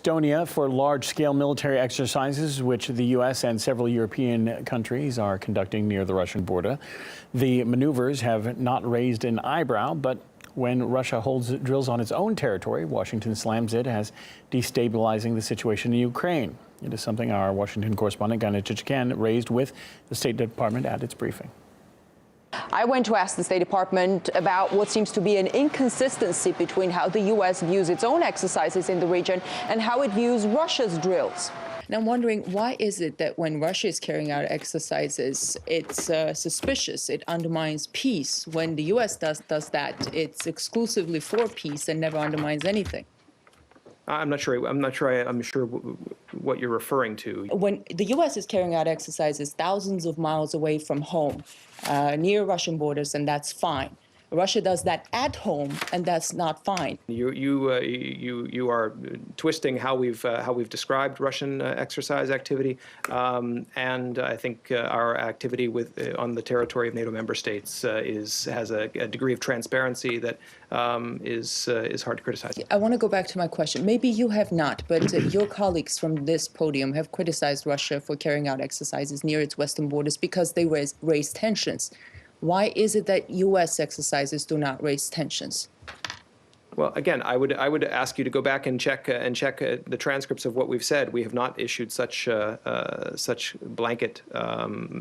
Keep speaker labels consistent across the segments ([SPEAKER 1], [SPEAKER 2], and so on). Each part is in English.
[SPEAKER 1] Estonia for large-scale military exercises, which the U.S. and several European countries are conducting near the Russian border. The maneuvers have not raised an eyebrow, but when Russia holds drills on its own territory, Washington slams it as destabilizing the situation in Ukraine. It is something our Washington correspondent, Gina Chichkan, raised with the State Department at its briefing.
[SPEAKER 2] I went to ask the State Department about what seems to be an inconsistency between how the U.S. views its own exercises in the region and how it views Russia's drills.
[SPEAKER 3] And I'm wondering, why is it that when Russia is carrying out exercises, it's suspicious, it undermines peace? When the U.S. does that, it's exclusively for peace and never undermines anything.
[SPEAKER 4] I'm not sure what you're referring to.
[SPEAKER 3] When the U.S. is carrying out exercises thousands of miles away from home, near Russian borders, and that's fine. Russia does that at home, and that's not fine.
[SPEAKER 4] You are twisting how we've described Russian exercise activity, and I think our activity on the territory of NATO member states has a degree of transparency that is hard to criticize.
[SPEAKER 3] I want to go back to my question. Maybe you have not, but your colleagues from this podium have criticized Russia for carrying out exercises near its western borders because they raise tensions. Why is it that U.S. exercises do not raise tensions?
[SPEAKER 4] Well, again, I would ask you to go back and check the transcripts of what we've said. We have not issued such blanket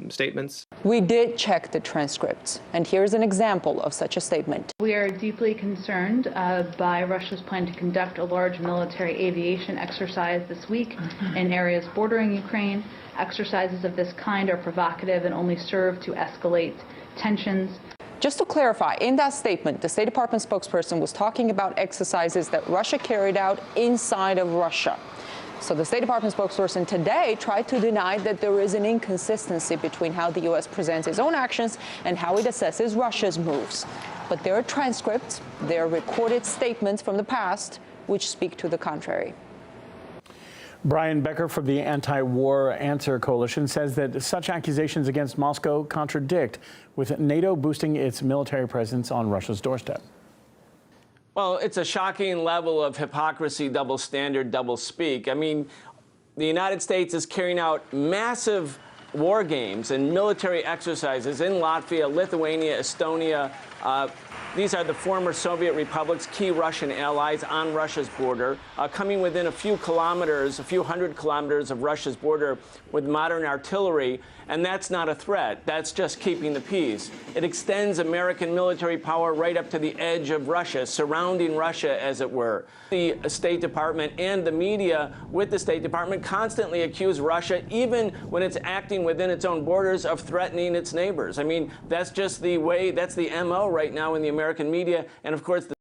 [SPEAKER 4] statements.
[SPEAKER 2] We did check the transcripts, and here's an example of such a statement.
[SPEAKER 5] We are deeply concerned by Russia's plan to conduct a large military aviation exercise this week in areas bordering Ukraine. Exercises of this kind are provocative and only serve to escalate tensions.
[SPEAKER 2] Just to clarify, in that statement, the State Department spokesperson was talking about exercises that Russia carried out inside of Russia. So the State Department spokesperson today tried to deny that there is an inconsistency between how the U.S. presents its own actions and how it assesses Russia's moves. But there are transcripts, there are recorded statements from the past which speak to the contrary.
[SPEAKER 1] Brian Becker from the Anti-War Answer Coalition says that such accusations against Moscow contradict with NATO boosting its military presence on Russia's doorstep.
[SPEAKER 6] Well, it's a shocking level of hypocrisy, double standard, double speak. I mean, the United States is carrying out massive war games and military exercises in Latvia, Lithuania, Estonia. These are the former Soviet republics, key Russian allies on Russia's border, coming within a few hundred kilometers of Russia's border with modern artillery, and that's not a threat. That's just keeping the peace. It extends American military power right up to the edge of Russia, surrounding Russia, as it were. The State Department and the media with the State Department constantly accuse Russia, even when it's acting within its own borders, of threatening its neighbors. I mean, that's just the way, that's the MO right now in the American media, and of course,